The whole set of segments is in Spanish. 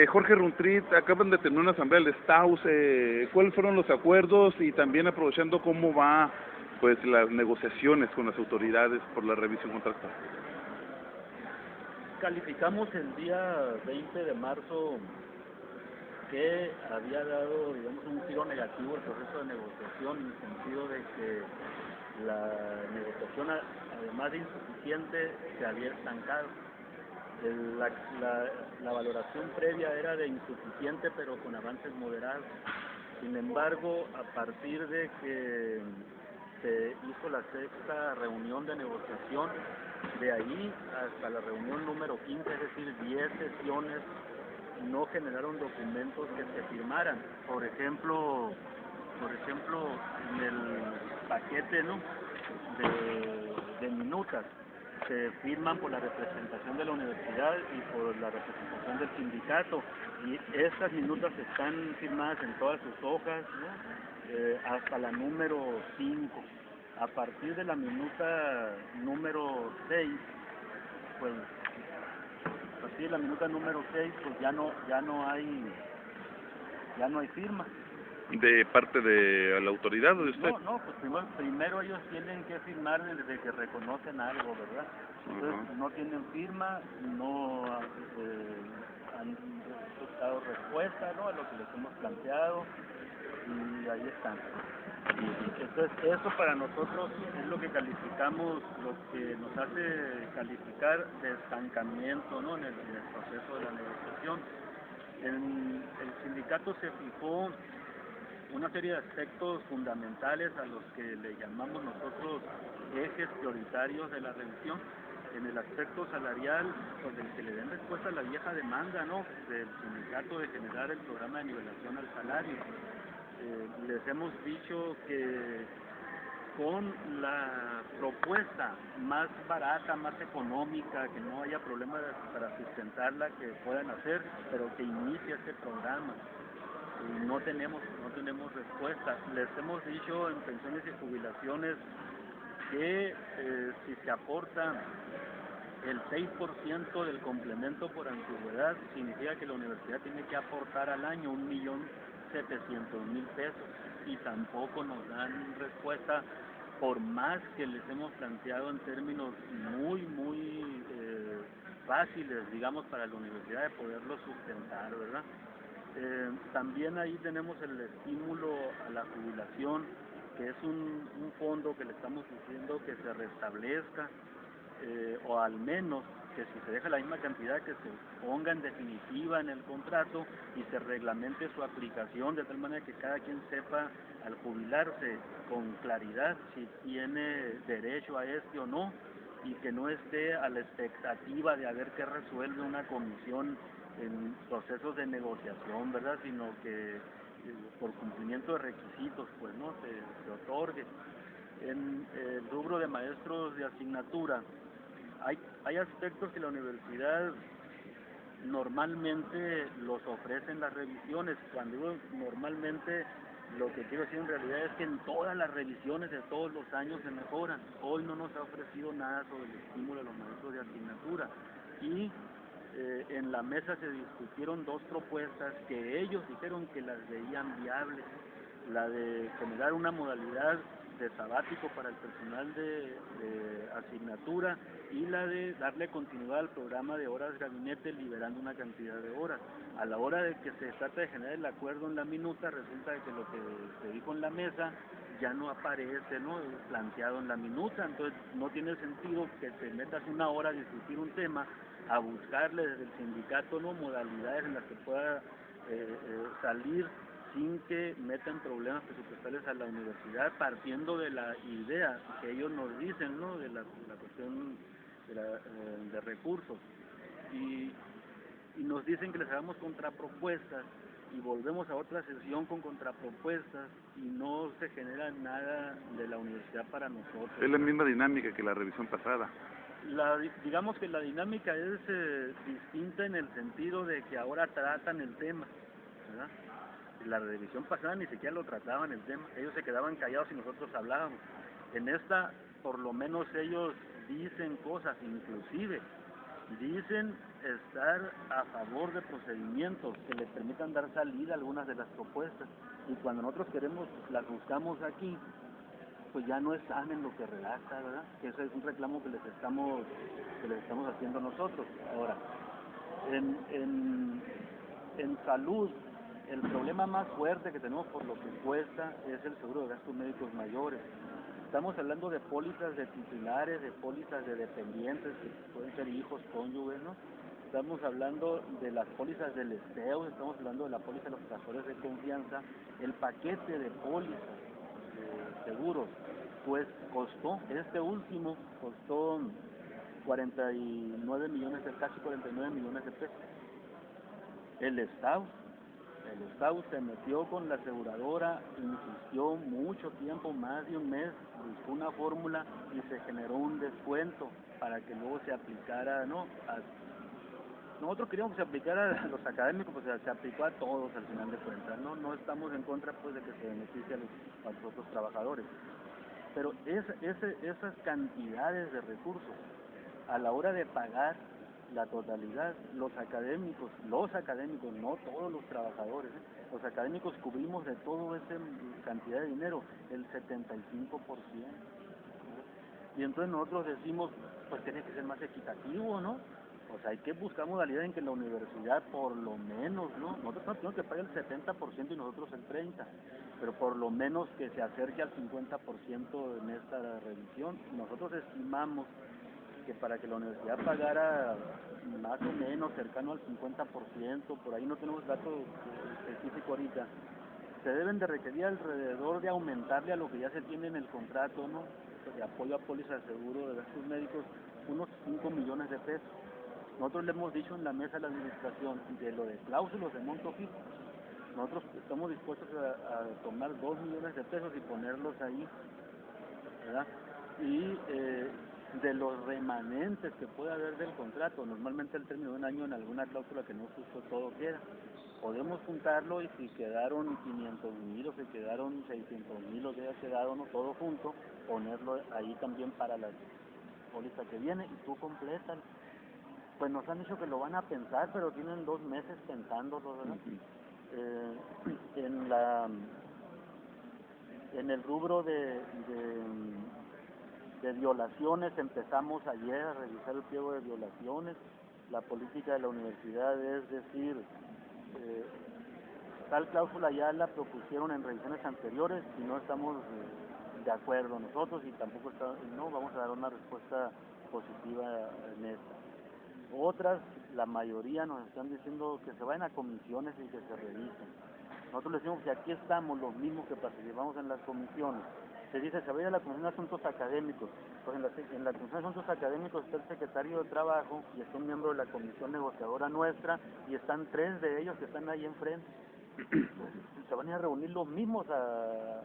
Jorge Runtrit, acaban de tener una asamblea del Staus, ¿cuáles fueron los acuerdos y también aprovechando cómo va pues las negociaciones con las autoridades por la revisión contractual? Calificamos el día 20 de marzo que había dado, digamos, un giro negativo el proceso de negociación, en el sentido de que la negociación, además de insuficiente, se había estancado. La valoración previa era de insuficiente, pero con avances moderados. Sin embargo, a partir de que se hizo la sexta reunión de negociación, de ahí hasta la reunión número 15, es decir, 10 sesiones, no generaron documentos que se firmaran. Por ejemplo, en el paquete, ¿no?, de minutas se firman por la representación de la universidad y por la representación del sindicato, y estas minutas están firmadas en todas sus hojas, ¿no?, hasta la número 5. A partir de la minuta número 6, pues a partir de la minuta número 6, pues ya no hay firma. ¿De parte de la autoridad o de usted? No, pues primero ellos tienen que firmar desde que reconocen algo, ¿verdad? Entonces no tienen firma, no han dado respuesta, ¿no?, a lo que les hemos planteado, y ahí están. Entonces eso para nosotros es lo que calificamos, lo que nos hace calificar de estancamiento, ¿no?, en el proceso de la negociación. El sindicato se fijó una serie de aspectos fundamentales a los que le llamamos nosotros ejes prioritarios de la revisión. En el aspecto salarial, pues el que le den respuesta a la vieja demanda, ¿no?, del sindicato de generar el programa de nivelación al salario. Les hemos dicho que con la propuesta más barata, más económica, que no haya problema para sustentarla, que puedan hacer, pero que inicie este programa. No tenemos respuesta. Les hemos dicho en pensiones y jubilaciones que si se aporta el 6% del complemento por antigüedad, significa que la universidad tiene que aportar al año 1.700.000 pesos, y tampoco nos dan respuesta, por más que les hemos planteado en términos muy fáciles, digamos, para la universidad de poderlo sustentar, ¿verdad? También ahí tenemos el estímulo a la jubilación, que es un fondo que le estamos diciendo que se restablezca, o al menos que si se deja la misma cantidad, que se ponga en definitiva en el contrato y se reglamente su aplicación, de tal manera que cada quien sepa al jubilarse con claridad si tiene derecho a este o no, y que no esté a la expectativa de a ver qué resuelve una comisión en procesos de negociación, ¿verdad?, sino que por cumplimiento de requisitos, pues no se otorgue. En el rubro de maestros de asignatura, hay aspectos que la universidad normalmente los ofrece en las revisiones. Cuando digo normalmente, lo que quiero decir en realidad es que en todas las revisiones de todos los años se mejoran. Hoy no nos ha ofrecido nada sobre el estímulo de los maestros de asignatura, y en la mesa se discutieron dos propuestas que ellos dijeron que las veían viables: la de generar una modalidad de sabático para el personal de asignatura, y la de darle continuidad al programa de horas gabinete, liberando una cantidad de horas. A la hora de que se trata de generar el acuerdo en la minuta, resulta que lo que se dijo en la mesa ya no aparece, ¿no?, planteado en la minuta. Entonces no tiene sentido que te metas una hora a discutir un tema, a buscarle desde el sindicato, ¿no?, modalidades en las que pueda salir sin que metan problemas presupuestales a la universidad, partiendo de la idea que ellos nos dicen, ¿no?, de la cuestión de recursos, y nos dicen que les hagamos contrapropuestas, y volvemos a otra sesión con contrapropuestas, y no se genera nada de la universidad para nosotros. Es la misma dinámica que la revisión pasada. Digamos que la dinámica es distinta, en el sentido de que ahora tratan el tema, ¿verdad? La revisión pasada ni siquiera lo trataban el tema, ellos se quedaban callados y nosotros hablábamos. En esta, por lo menos ellos dicen cosas, inclusive dicen estar a favor de procedimientos que les permitan dar salida a algunas de las propuestas, y cuando nosotros queremos, las buscamos aquí, pues ya no están en lo que redacta, ¿verdad? Que ese es un reclamo que les estamos haciendo nosotros. Ahora, en salud, el problema más fuerte que tenemos por lo que cuesta es el seguro de gastos médicos mayores. Estamos hablando de pólizas de titulares, de pólizas de dependientes, que pueden ser hijos, cónyuges, ¿no? Estamos hablando de las pólizas del ESTEO, estamos hablando de la póliza de los trabajadores de confianza. El paquete de pólizas de seguros, pues este último costó 49 millones, casi 49 millones de pesos. El Estado se metió con la aseguradora, insistió mucho tiempo, más de un mes, buscó una fórmula y se generó un descuento para que luego se aplicara, ¿no? Nosotros queríamos que se aplicara a los académicos, pues se aplicó a todos al final de cuentas, ¿no? No estamos en contra, pues, de que se beneficie a los otros trabajadores. Pero esas cantidades de recursos, a la hora de pagar la totalidad, los académicos, no todos los trabajadores, los académicos cubrimos de toda esa cantidad de dinero el 75%. Y entonces nosotros decimos, pues tiene que ser más equitativo, ¿no? O sea, hay que buscar modalidad en que la universidad, por lo menos, ¿no? Nosotros tenemos que pagar el 70% y nosotros el 30%, pero por lo menos que se acerque al 50% en esta revisión. Nosotros estimamos que para que la universidad pagara más o menos cercano al 50%, por ahí no tenemos datos específicos ahorita, se deben de requerir alrededor de aumentarle a lo que ya se tiene en el contrato, ¿no? De apoyo a póliza de seguro de gastos médicos, unos 5 millones de pesos. Nosotros le hemos dicho en la mesa de la administración de lo de cláusulas de monto fijo, nosotros estamos dispuestos a tomar 2 millones de pesos y ponerlos ahí, ¿verdad? Y de los remanentes que puede haber del contrato, normalmente al término de un año en alguna cláusula que no justo todo queda, podemos juntarlo y si quedaron 500,000 o si quedaron 600,000 o que haya quedado, no todo junto, ponerlo ahí también para la póliza que viene y tú completas. Pues nos han dicho que lo van a pensar, pero tienen 2 meses pensándolo, ¿verdad? En el rubro de violaciones, empezamos ayer a revisar el pliego de violaciones. La política de la universidad es decir, tal cláusula ya la propusieron en revisiones anteriores y no estamos de acuerdo nosotros y tampoco no vamos a dar una respuesta positiva en esta. Otras, la mayoría nos están diciendo que se vayan a comisiones y que se revisen. Nosotros les decimos que aquí estamos los mismos que participamos en las comisiones. Se dice, se va a ir a la Comisión de Asuntos Académicos. Pues en la Comisión de Asuntos Académicos está el secretario de Trabajo y está un miembro de la comisión negociadora nuestra y están 3 de ellos que están ahí enfrente. Se van a ir a reunir los mismos a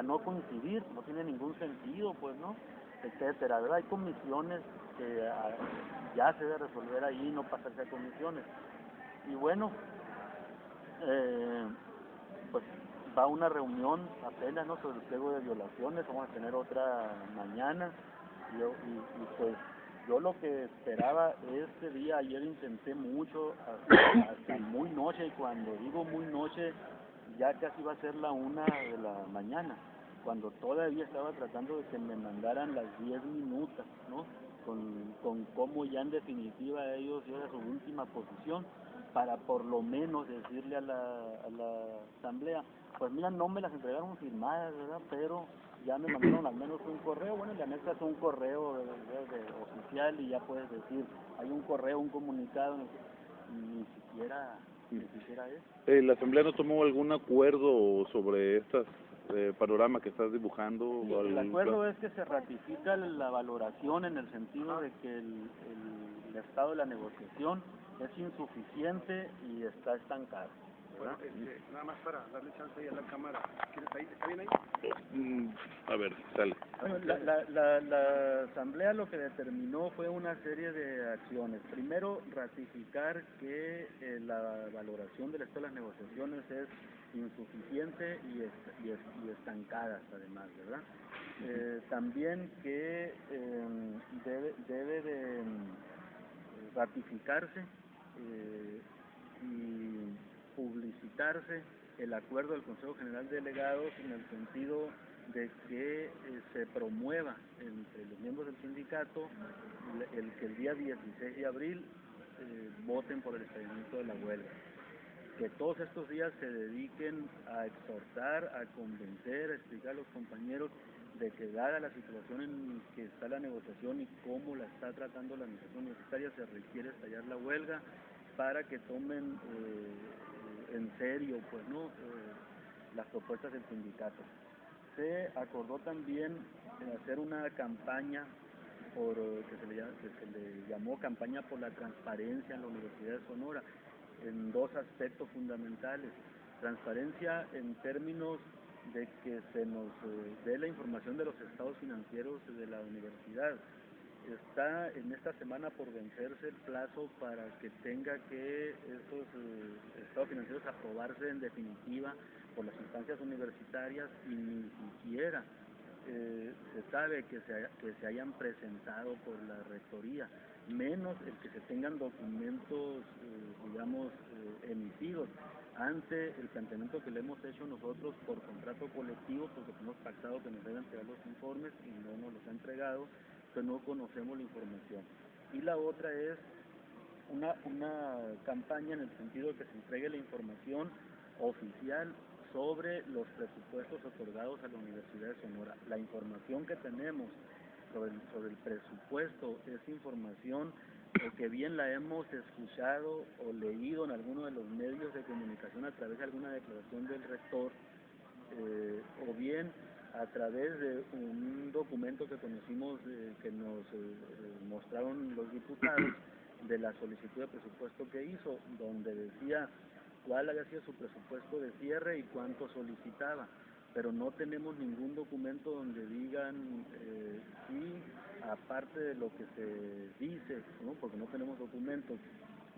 no coincidir, no tiene ningún sentido, pues, ¿no? Etcétera, ¿verdad? Hay comisiones que ya se debe resolver ahí, no pasarse a comisiones. Y bueno, pues va una reunión apenas, ¿no?, sobre el pliego de violaciones, vamos a tener otra mañana, y pues yo lo que esperaba este día, ayer intenté mucho, hasta muy noche, y cuando digo muy noche, ya casi va a ser la 1 de la mañana, cuando todavía estaba tratando de que me mandaran las 10 minutas, ¿no?, con cómo ya en definitiva ellos era su última posición, para por lo menos decirle a la asamblea, pues mira, no me las entregaron firmadas, ¿verdad?, pero ya me mandaron al menos un correo, bueno, le anexas un correo de oficial y ya puedes decir, hay un correo, un comunicado, ni siquiera eso. ¿La Asamblea no tomó algún acuerdo sobre estas panorama que estás dibujando? Sí, el acuerdo es que se ratifica la valoración en el sentido de que el estado de la negociación es insuficiente y está estancado, ¿verdad? Bueno, nada más para darle chance ahí a la cámara. ¿Quieres ahí? ¿Está bien ahí? A ver, sale. Bueno, la asamblea lo que determinó fue una serie de acciones. Primero, ratificar que la valoración del estado de las negociaciones es insuficiente y estancadas, además, ¿verdad? También que debe de ratificarse y publicitarse el acuerdo del Consejo General de Delegados en el sentido de que se promueva entre los miembros del sindicato el que el día 16 de abril voten por el establecimiento de la huelga. Que todos estos días se dediquen a exhortar, a convencer, a explicar a los compañeros de que dada la situación en que está la negociación y cómo la está tratando la administración universitaria, se requiere estallar la huelga para que tomen en serio pues no las propuestas del sindicato. Se acordó también hacer una campaña que se le llamó campaña por la transparencia en la Universidad de Sonora, en dos aspectos fundamentales. Transparencia en términos de que se nos dé la información de los estados financieros de la universidad. Está en esta semana por vencerse el plazo para que tenga que esos estados financieros aprobarse en definitiva por las instancias universitarias y ni siquiera se sabe que se hayan presentado por la rectoría, menos el que se tengan documentos, emitidos ante el planteamiento que le hemos hecho nosotros por contrato colectivo, porque hemos pactado que nos deben entregar los informes y no nos los ha entregado, pues no conocemos la información. Y la otra es una campaña en el sentido de que se entregue la información oficial sobre los presupuestos otorgados a la Universidad de Sonora. La información que tenemos sobre el presupuesto es información o que bien la hemos escuchado o leído en alguno de los medios de comunicación a través de alguna declaración del rector, o bien a través de un documento que conocimos que nos mostraron los diputados de la solicitud de presupuesto que hizo, donde decía cuál había sido su presupuesto de cierre y cuánto solicitaba, pero no tenemos ningún documento donde digan si, aparte de lo que se dice, ¿no? Porque no tenemos documentos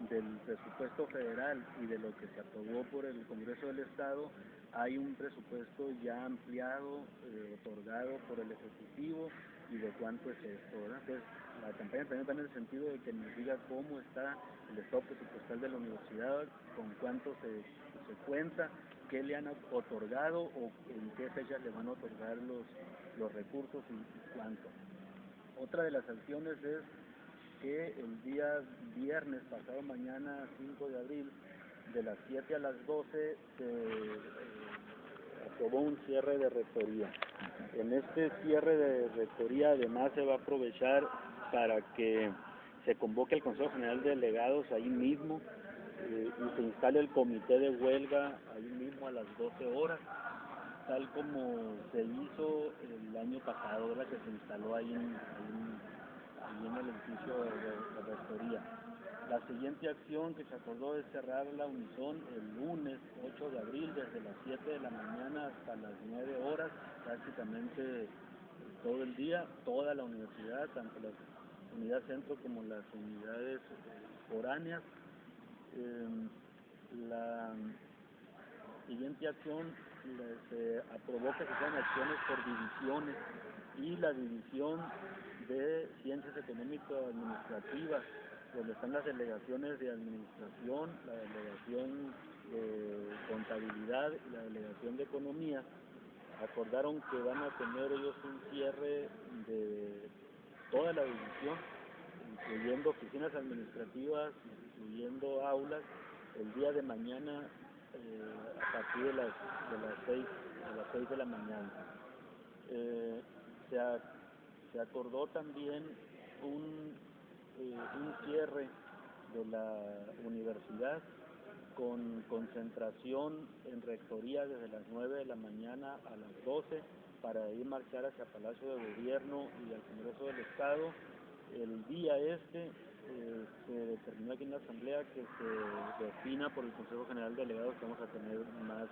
del presupuesto federal y de lo que se aprobó por el Congreso del Estado, hay un presupuesto ya ampliado, otorgado por el Ejecutivo, y de cuánto es esto, ¿verdad? Entonces, la campaña también va en el sentido de que nos diga cómo está el estado presupuestal de la universidad, con cuánto se cuenta, qué le han otorgado o en qué fechas le van a otorgar los recursos y cuánto. Otra de las acciones es que el día viernes, pasado mañana, 5 de abril, de las 7 a las 12, se aprobó un cierre de rectoría. En este cierre de rectoría además se va a aprovechar para que se convoque el Consejo General de Delegados ahí mismo y se instale el comité de huelga ahí mismo a las 12 horas, tal como se hizo el año pasado, ¿verdad? Que se instaló ahí en el edificio de rectoría. La siguiente acción que se acordó es cerrar la Unison el lunes 8 de abril desde las 7 de la mañana hasta las 9 horas, prácticamente todo el día, toda la universidad, tanto la unidad centro como las unidades foráneas. La siguiente acción se aprobó que se sean acciones por divisiones y la división de Ciencias Económico-Administrativas, donde están las delegaciones de Administración, la delegación de Contabilidad y la delegación de Economía, acordaron que van a tener ellos un cierre de toda la división, incluyendo oficinas administrativas, incluyendo aulas, el día de mañana a partir de las 6 de la mañana. Se acordó también un cierre de la universidad con concentración en rectoría desde las 9 de la mañana a las 12 para ir marchar hacia Palacio de Gobierno y al Congreso del Estado el día se determinó aquí en la Asamblea que se defina por el Consejo General de Delegados que vamos a tener más,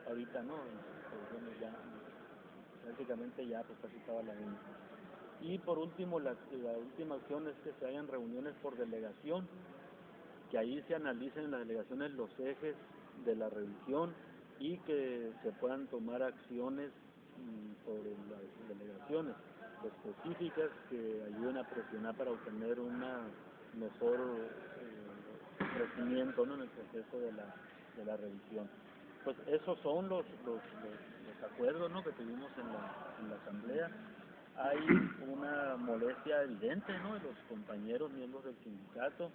ahorita, ¿no? Pues, bueno, ya, prácticamente ya pues casi estaba la misma. Y por último, la última acción es que se hagan reuniones por delegación, que ahí se analicen en las delegaciones los ejes de la revisión y que se puedan tomar acciones sobre las delegaciones específicas que ayuden a presionar para obtener una mejor crecimiento, ¿no?, en el proceso de la revisión. Pues esos son los acuerdos, ¿no?, que tuvimos en la Asamblea. Hay una molestia evidente, ¿no?, de los compañeros miembros del sindicato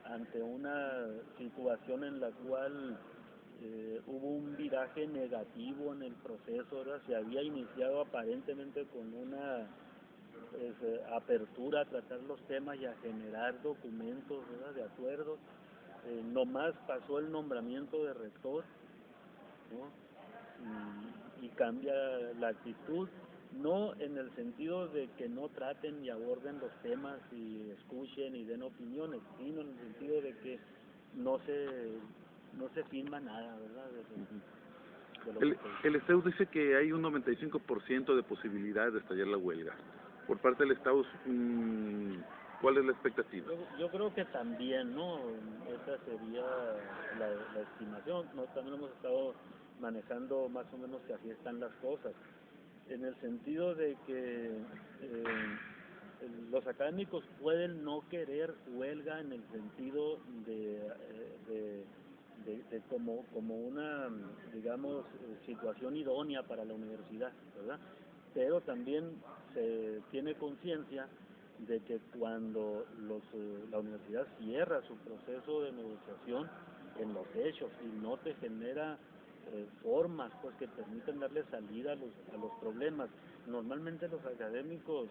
ante una situación en la cual hubo un viraje negativo en el proceso, ¿verdad? Se había iniciado aparentemente con una apertura a tratar los temas y a generar documentos, ¿verdad?, de acuerdos. Nomás pasó el nombramiento de rector, ¿no?, y cambia la actitud, no en el sentido de que no traten y aborden los temas y escuchen y den opiniones, sino en el sentido de que no se firma nada, ¿verdad? El Estado dice que hay un 95% de posibilidad de estallar la huelga. Por parte del Estado, ¿cuál es la expectativa? Yo creo que también, ¿no? Esa sería la estimación. Nosotros también hemos estado manejando más o menos que así están las cosas, en el sentido de que los académicos pueden no querer huelga en el sentido de como una, digamos, situación idónea para la universidad, ¿verdad? Pero también se tiene conciencia de que cuando la universidad cierra su proceso de negociación en los hechos y no te genera formas pues que permiten darle salida a los problemas, normalmente los académicos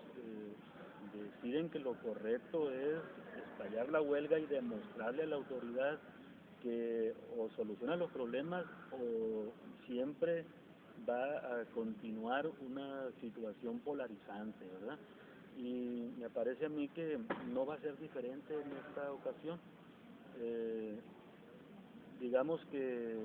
deciden que lo correcto es estallar la huelga y demostrarle a la autoridad que o soluciona los problemas o siempre va a continuar una situación polarizante, ¿verdad? Y me parece a mí que no va a ser diferente en esta ocasión. Digamos que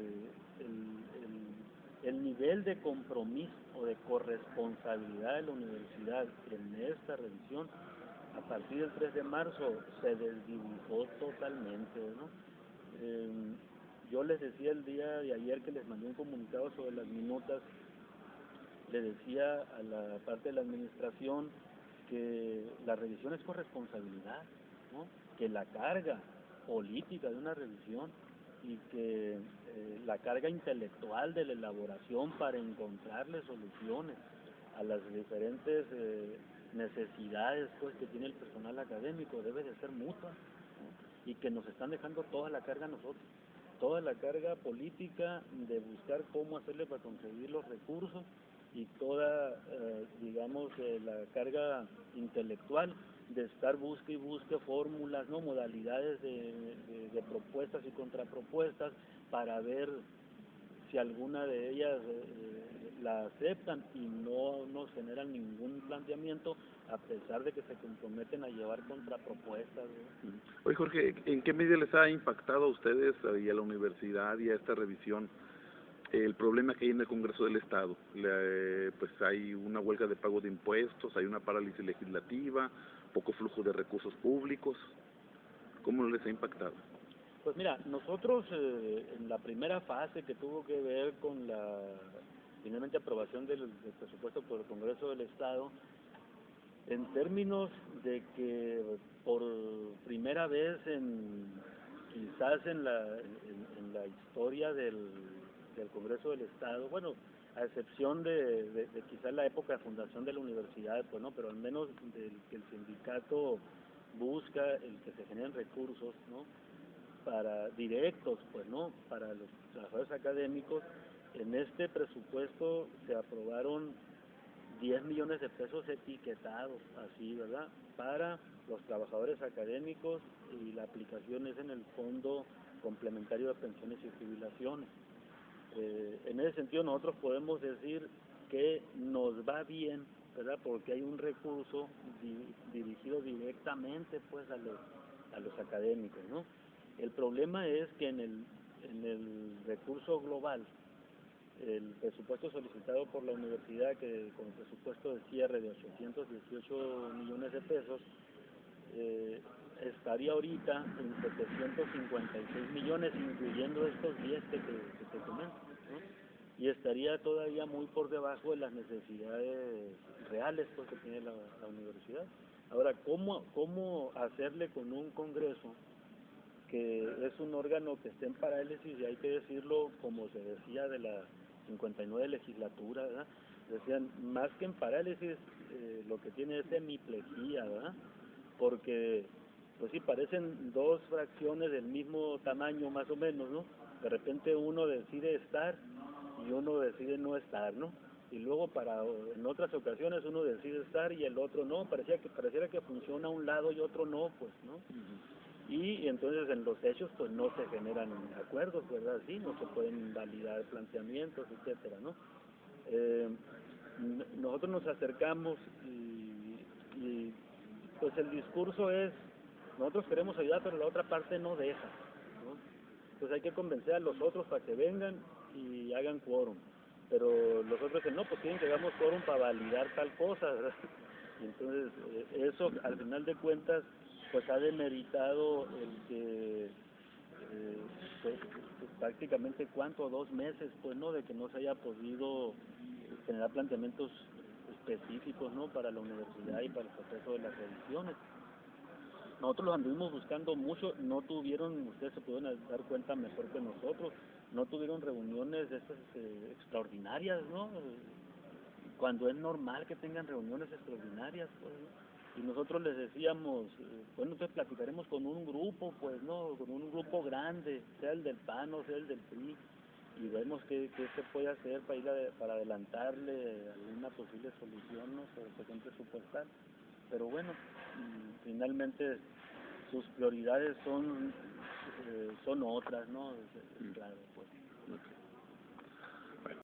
el nivel de compromiso o de corresponsabilidad de la universidad en esta revisión a partir del 3 de marzo se desdibujó totalmente, ¿no? Yo les decía el día de ayer que les mandé un comunicado sobre las minutas, le decía a la parte de la administración que la revisión es corresponsabilidad, ¿no?, que la carga política de una revisión y que la carga intelectual de la elaboración para encontrarle soluciones a las diferentes necesidades pues que tiene el personal académico debe de ser mutua, ¿no?, y que nos están dejando toda la carga a nosotros, toda la carga política de buscar cómo hacerle para conseguir los recursos y toda, digamos, la carga intelectual de estar busque y busque fórmulas, ¿no?, modalidades de propuestas y contrapropuestas para ver si alguna de ellas la aceptan y no nos generan ningún planteamiento a pesar de que se comprometen a llevar contrapropuestas, ¿no? Oye, Jorge, ¿en qué medida les ha impactado a ustedes y a la universidad y a esta revisión el problema que hay en el Congreso del Estado? Pues hay una huelga de pago de impuestos, hay una parálisis legislativa, poco flujo de recursos públicos. ¿Cómo les ha impactado? Pues mira, nosotros en la primera fase que tuvo que ver con la finalmente aprobación del presupuesto por el Congreso del Estado, en términos de que por primera vez quizás en la historia del Congreso del Estado, bueno, a excepción de quizás la época de fundación de la universidad, pues no, pero al menos que el sindicato busca el que se generen recursos, ¿no?, para directos, pues no, para los trabajadores académicos. En este presupuesto se aprobaron 10 millones de pesos etiquetados, así, ¿verdad?, para los trabajadores académicos, y la aplicación es en el Fondo Complementario de Pensiones y Jubilaciones. En ese sentido nosotros podemos decir que nos va bien ¿verdad? Porque hay un recurso dirigido directamente pues a los académicos, ¿no? El problema es que en el recurso global, el presupuesto solicitado por la universidad, que con presupuesto de cierre de 818 millones de pesos, estaría ahorita en 756 millones, incluyendo estos 10 que te comento, ¿no? Y estaría todavía muy por debajo de las necesidades reales pues, que tiene la universidad. Ahora, ¿cómo hacerle con un congreso que es un órgano que está en parálisis, y hay que decirlo como se decía de la 59 legislatura, ¿verdad? Decían, más que en parálisis, lo que tiene es hemiplejía, ¿verdad? Porque, pues sí, parecen dos fracciones del mismo tamaño más o menos, ¿no? De repente uno decide estar y uno decide no estar, ¿no? Y luego en otras ocasiones uno decide estar y el otro no, pareciera que funciona un lado y otro no, pues, ¿no? Y entonces en los hechos pues no se generan acuerdos, ¿verdad? Sí, no se pueden validar planteamientos, etcétera, ¿no? Nosotros nos acercamos y pues el discurso es, nosotros queremos ayudar pero la otra parte no deja, ¿no? Entonces hay que convencer a los otros para que vengan y hagan quórum, pero los otros dicen, no, pues quieren que hagamos quórum para validar tal cosa, ¿verdad? Y entonces eso al final de cuentas pues ha demeritado el que pues, prácticamente 2 meses pues no de que no se haya podido generar planteamientos específicos, ¿no?, para la universidad y para el proceso de las revisiones. Nosotros los anduvimos buscando mucho, no tuvieron, ustedes se pueden dar cuenta mejor que nosotros, no tuvieron reuniones de estas extraordinarias, ¿no? Cuando es normal que tengan reuniones extraordinarias, pues, ¿no? Y nosotros les decíamos, bueno, entonces platicaremos con un grupo, pues, ¿no? Con un grupo grande, sea el del PAN o sea el del PRI, y vemos qué se puede hacer para adelantarle alguna posible solución, ¿no?, sobre cuestión presupuestal. Pero bueno, finalmente sus prioridades son otras, ¿no? Claro, pues.